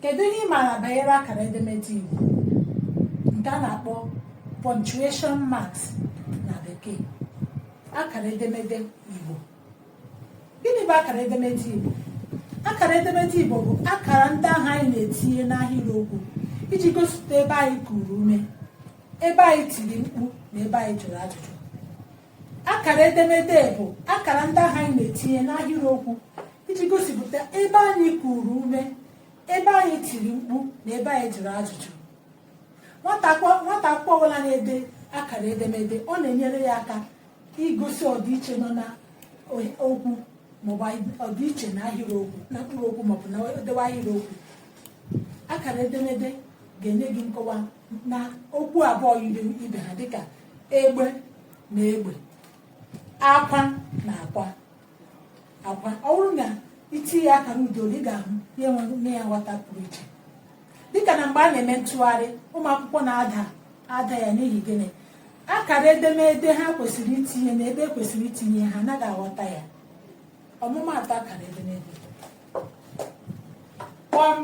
Kedu ihe ị maara banyere akara edemede Igbo nke a na-akpọ punctuation marks na bekee? Akara edemede Igbo. Gịnị bụ akara edemede Igbo? Akara edemede Igbo bụ akara ndị ahụ anyị na-etinye n'ahịrịokwu iji gosipụta ebe anyị kuru ume, ebe anyị tiri mkpu na ebe anyị jụrụ ajụjụ. Akara edemede bụ akara ndị ahụ anyị na-etinye n'ahịrịokwu iji gosipụta ebe anyị kuru ume, ebe anyị tiri mkpu na ebe anyị jụrụ ajụjụ. Nwata akwụkwọ ọbụla na-ede akara edemede, ọ na-enyere ya aka igosi ọdịiche nọ na okwu maọbụ ọdịiche na ahịrịokwu, na mkpụrụ okwu maọbụ na edewe ahịrịokwu. Akara edemede ga-enye gị nkọwa na okwu abụọ yiri ibe ha dịka egbe na egbe, akwa na akwa. Akwa, ọ bụrụ na itinye akara udoro, ị ga-ahụ nye ya nghọta pụrụ iche. Dịka na mgbe a na-eme ntụgharị, ụmụ akwụkwọ na-ada ya n'ihi gịnị? Akara edemede ha kwesịrị itinye na ebe ekwesịrị itinye ha anaghị aghọta ya. Ọmụmaatụ akara edemede: kpọm,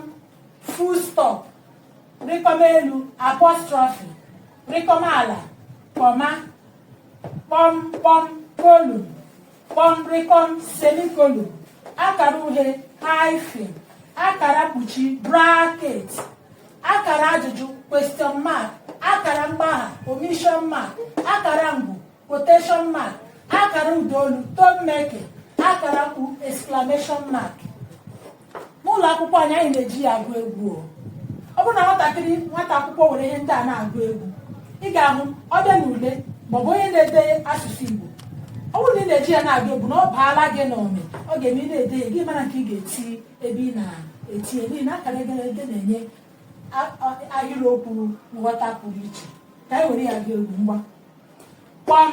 full stop, rịkọm elu, apọstrọfị, rịkọm ala, kọma, kpọm kpọm, kolum, kpọm rịkọm, semikolum, akara uhie, hyphen, akara mkpuchi, bracket, akara ajụjụ, question mark, akara mgbagha, omission mark, akara ngwu, quotation mark, akara ụdaolu, tone making, akara mkpu, exclamation mark. N'ụlọ akwụkwọ anyị na-eji ya agụ egwu. Ọ bụrụ na nwata akwụkwọ were ihe ndị a na-agụ egwu, ị ga-ahụ ọ bịa n'ule maọbụ onye na-ede asụsụ Igbo, ọ bụrụ na ị na-eji ya na-agụ egwu na ọ baala gị n'ome, ọ ga-eme ị na-ede ya gị mara nke ị ga-eti ebe ị na-etinye, n'ihi na akara edemede na-enye ahịrịokwu nghọta pụrụ iche. Ka anyị were ya gụọ egwu ngwa. Kpọm,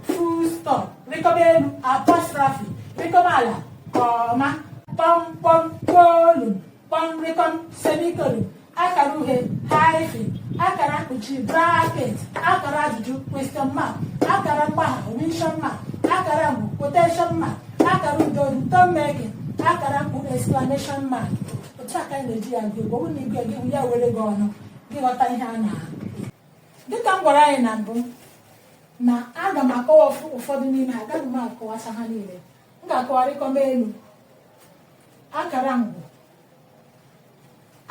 full stop, rịkọm elu, apọstrọfị, rịkọm ala, kọma, kpọm kpọm, kolum, kpọm rịkọm, semikolum, akara uhie, hyphen, akara mkpuchi, bracket, akara ajụjụ, question mark, akara mgbagha, omission mark, akara ngwu, quotation mark, akara ụdaolu, tone making, akara mkpu, exclamation mark. Otu aka anyị na-eji ya gụ egwu. Ọ bụrụ na igwe gị ya were gị ọnụ gị ghọta ihe a na-ahụ. Dịka m gwara anyị na mbụ na aga m akọwa ụfọdụ n'ime ha, agaghị m akọwacha ha niile. M ga-akọwa rịkọm elu, akara ngwu,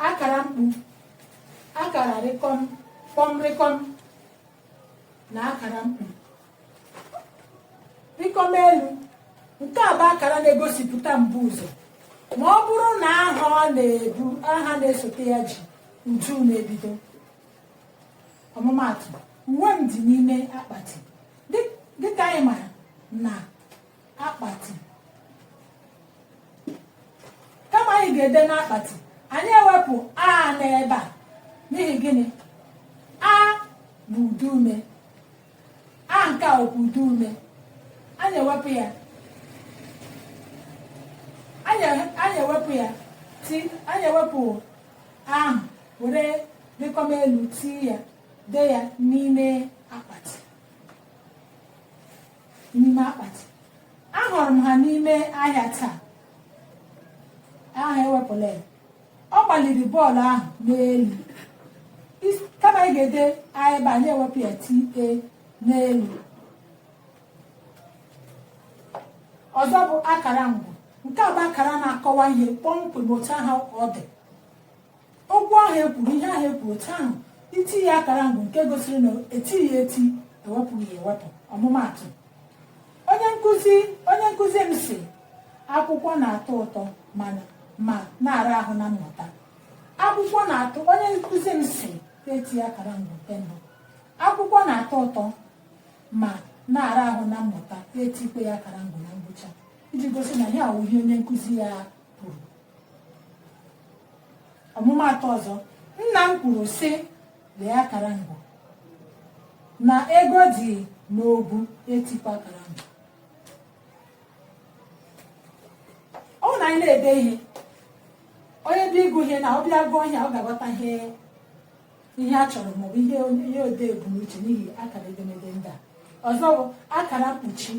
akara mkpu, akara rịkọm, kpọm rịkọm na akara mkpu. Rịkọm elu, nke a bụ akara na-egosipụta mbụ ụzọ ma ọ bụrụ na aha na-esote ya ji uju na-ebido. Ọmụmaatụ: uwe m dị n'ime akpati. Dịka anyị mara na akpati, kama anyị ga-ede n'akpati, anyị ewepụ a n'ebe a. N'ihi gịnị? A bụ ụdị ume, a nke a okwu ụdị ume, anyị ewepụ ya, anyị ewepụ ahụ, were rịkọm elu tii ya, dee ya n'ime akpati. Ahụrụ m ha n'ime ahịa taa. Ahụ ewepụla ya. Ọ gbaliri bọọlụ ahụ n'elu. Kama anyị ga-ede ebe anyị ewepụ ya tie n'elu. Ọzọ bụ akara ngwu. Nke a bụ akara na-akọwa ihe kpọmkwem otu ahụ ọ dị. Okwu ahụ ekwuru, ihe ahụ ekwuru, otu ahụ itinye akara ngwu nke gosiri na etighị eti, ewepụghị ya ewepụ. Ọmụmaatụ: onye nkụzi m si akwụkwọ na-atọ ụtọ ma na-ara ahụ na mmụta. Akwụkwọ na-atọ, onye nkụzi m si eti akara ngwu nke mbụ. Akwụkwọ na-atọ ụtọ ma na-ara ahụ na mmụta, etikwe ya akara ngwu na ngwụcha iji gosi na ya awụghị onye nkụzi ya kwuru. Ọmụmaatụ ọzọ: nna m kwuru sị, lee akara ngwu. Na ego dị n'obu, etikwa akara ngwu. Ọ bụ na anyị na-ede ihe, onye bụ ịgụ ihe na ọ bịa gụọ ihe, ọ ga-aghọta ihe a chọrọ maọbụ ihe odee ebumnuche n'ihi akara edemede ndị a. Ọzọ bụ akara mkpuchi.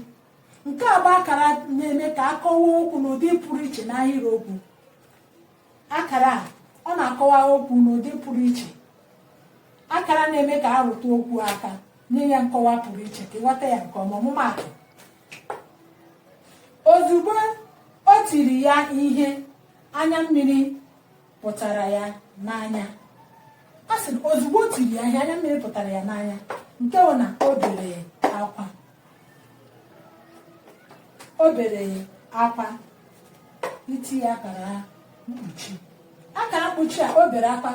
Nke a bụ akara na-eme ka akọwa okwu n'ụdị pụrụ iche n'ahịrịokwu. Akara a, ọ na-akọwa okwu n'ụdị pụrụ iche. Akara na-eme ka arụta okwu aka, nye ya nkọwa pụrụ iche ka ịghọta ya nke ọma. Ọmụmaatụ: ozugbo o tiri ya ihe, anya mmiri pụtara ya n'anya. A sị ozugbo o tiri ya ihe, anya mmiri pụtara ya n'anya, nke bụ na o bere akwa. O bere akwa, iti ya akara mkpuchi. Akara mkpuchi a o bere akwa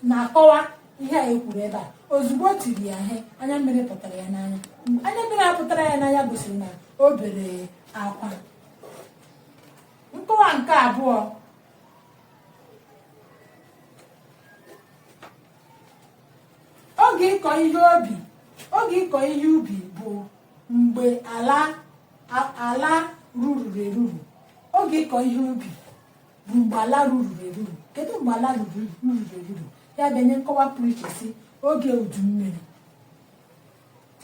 na-akọwa ihe a ekwuru ebe a. Ozugbo o tiri ya ihe, anya mmiri pụtara ya n'anya. Anya mmiri a pụtara ya n'anya gosiri na o bere akwa. Nkọwa nke abụọ: oge ịkọ ihe ubi. Oge ịkọ ihe ubi bụ mgbe ala ruru eruru. Oge ịkọ ihe ubi bụ mgbe ala ruru eruru. Kedu mgbe ala ruru eruru? Ya bịanye nkọwa pụrụ iche si oge udu mmiri.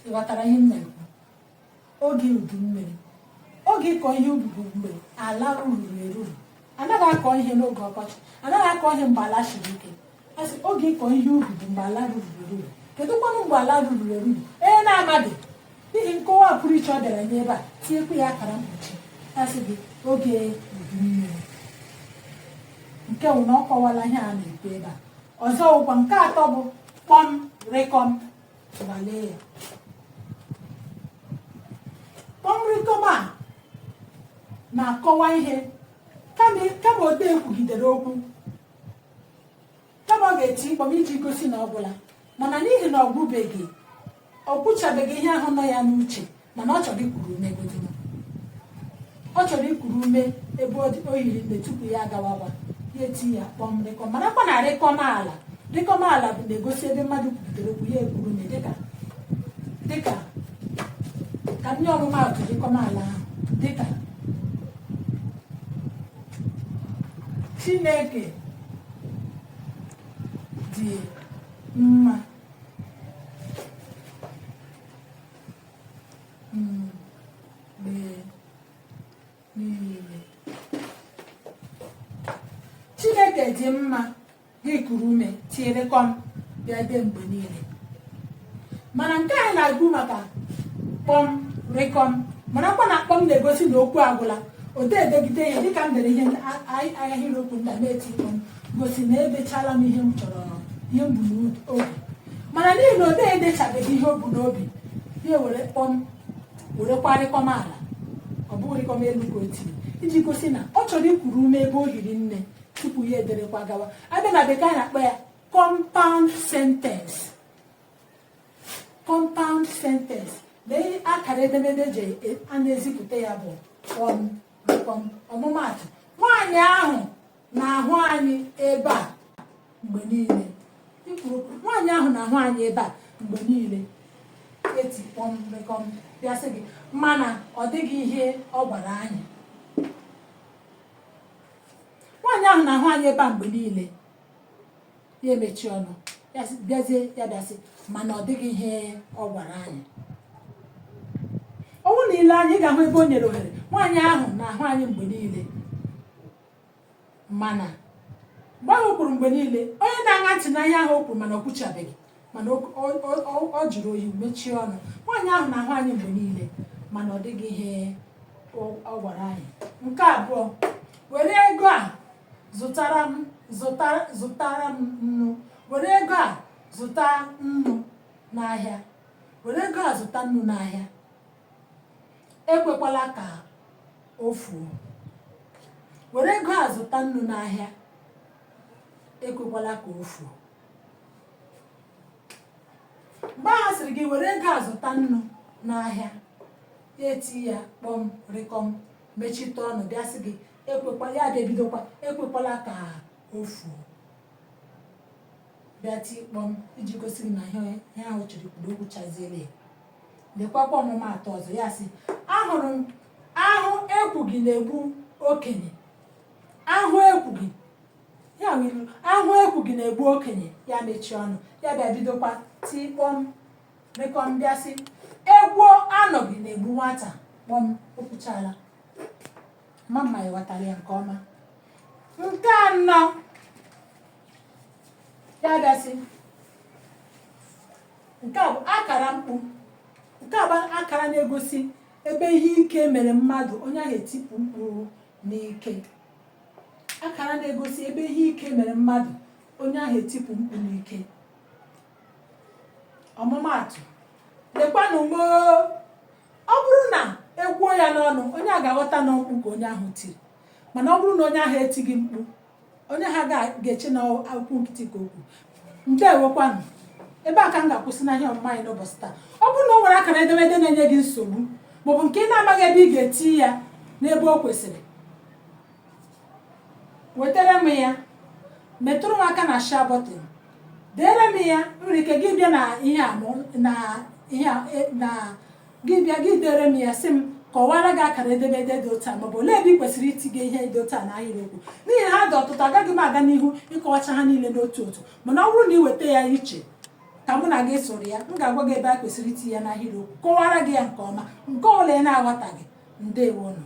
Ịghọtara ihe m na-ekwu? Oge udu mmiri. Oge ịkọ ihe ubi bụ mgbe ala ruru eruru. Anaghị akọ ihe n'oge ọkọchị, anaghị akọ ihe mgbe ala siri ike. Asị oge ịkọ ihe ubi bụ mgbe ala ruru eruru. Kedu kwanụ mgbe ala ruru eruru? Na-amaghị. N'ihi nkọwa pụrụ iche ọ bịara nye ebe a, tinyekwa ya akara mkpuchi. Asị gị oge udu mmiri. Nke bụ na ọ kọwala ihe a na-ekwu ebe a. Ọzọ ụkwa nke atọ bụ kpọm rịkọm. Gbalee ya. Kpọm rịkọm a na-akọwa ihe kama o ekwugidere okwu, kama ọ ga-eti mkpọm iji gosi na ọ gwụla, mana n'ihi na ọ gwụbeghị, ọ gwụchabeghị ihe ahụ nọ ya n'uche, mana ọ chọrọ ikwuru ume godino. Ọ chọrọ ikwuru ume ebe o yiri nne tupu ya agawawa, ya eti ya kpọm rịkọm. Marakwa na rịkọm ala bụ na-egosi ebe mmadụ kwugitere okwu, ya ekwuru ume dịka ka nye ọmụmaatụ rịkọm ala ahụ. Dịka Chineke dị mma mgbe niile. Chineke dị mma, gị kuru ume tinyerịkọm bịa dị mgbe niile. Mana nke anyị na-agụ maka kpọm rịkọm, marakwa na kpọm na-egosi na okwu agwụla. Ode edegide ya dịka m dere ihe ahịrịokwu nna na-eti kpọm, gosi na edechala m ihe m chọrọ, ihe m bu n'obi. Mana n'ihi na ode edechabeghị ihe o bu n'obi, ya were kpọm werekwa rịkọm ala, ọ bụghị rịkọm elu ka o tiri, iji gosi na ọ chọrọ ikwuru ume ebe o hiri nne tupu ya ederekwa gawa. Abịa na bekee na-akpọ ya compound sentence. Compound sentence. Lee akara edemede ji a na-ezipụta ya bụ kpọm rịkọm. Ọmụmaatụ: nwaanyị ahụ na-ahụ anyị ebe a mgbe niile. Nwaanyị ahụ na-ahụ anyị ebe a mgbe niile. Eti kpọm rịkọm bịa sị gị mana ọ dịghị ihe ọ gwara anyị. Nwaanyị ahụ na-ahụ anyị ebe a mgbe niile, ya emechi ọnụ, bịazie ya bịasị mana ọ dịghị ihe ọ gwara anyị. Ọnwụ niile anyị ga-ahụ ebe o nyere ohere. Nwaanyị ahụ na-ahụ anyị mgbe niile, mana mgbe ahụ o kwuru mgbe niile, onye na-aṅa ntị na ihe ahụ o kwuru mana ọ kwuchabeghị, mana ọ jụrụ oyi mechie ọnụ. Nwaanyị ahụ na-ahụ anyị mgbe niile, mana ọ dịghị ihe ọ gwara anyị. Nke abụọ: were ego a zụtara m nnu. Were ego a zụta nnu n'ahịa. Were ego a zụta nnu n'ahịa. Ekwekwala ka o fuo. Were ego a zụta nnu n'ahịa. Ekwekwala ka o fuo. Mgbe a sịrị gị were ego a zụta nnu n'ahịa, ya eti ya kpọm rịkọm, mechite ọnụ, bịa sị gị ekwekwala, ya bịa bidokwa ekwekwala ka o fuo. Bịa ti kpọm iji gosi na ihe ahụ chọrọ ikwudo okwu chaziere. Lekwakwa ọmụmaatụ ọzọ, ya sị ahụrụ m ahụ ekwughị na-egbu okenye. Ahụ ekwughị, ya nwere ahụ ekwughị na-egbu okenye. Ya mechie ọnụ, ya bịa bidokwa ti kpọm rịkọm, bịa sị egwu anọghị na-egbu nwata. Kpọm okwuchala. Mama ịghọtara ya nke ọma. Nke anọ: ya gasị nke a bụ akara mkpu. Nke a bụ akara na-egosi ebe ihe ike mere mmadụ, onye ahụ etipụ mkpu n'ike. Akara na-egosi ebe ihe ike mere mmadụ, onye ahụ etipụ mkpu n'ike. Ọmụmaatụ, lekwanụ moo, ọ bụrụ na ekwuo ya n'ọnụ, onye a ga-aghọta na mkpu ka onye ahụ tiri. Mana ọ bụrụ na onye ahụ etighị mkpu, onye ha ga-eche na akwụkwọ nkịtị ka okwu. Ndewokwanụ, ebe a ka m ga-akwụsị na ihe ọmụma anyị n'ụbọchị taa. Ọ bụrụ na o nwere akara edemede na-enye gị nsogbu, maọbụ nke ị na-amaghị ebe ị ga-eti ya n'ebe o kwesịrị, wetara m ya, metụrụ m aka na share button, deere m ya. Nwere ike gị bịa na gị bịa gị dere m ya, sị m kọwara gị akara edemede dị otu a, maọbụ olee ebe ị kwesịrị itinye ihe dị otu a n'ahịrịokwu. N'ihi na ha dị ọtụtụ, agaghị m aga n'ihu ịkọwacha ha niile n'otu otu. Mana ọ bụrụ na ị weta ya iche ka mụ na gị sụrụ ya, m ga-agwa gị ebe a kwesịrị itinye ya n'ahịrịokwu, kọwara gị ya nke ọma, nke ole na-aghọtaghị. Ndewonụ.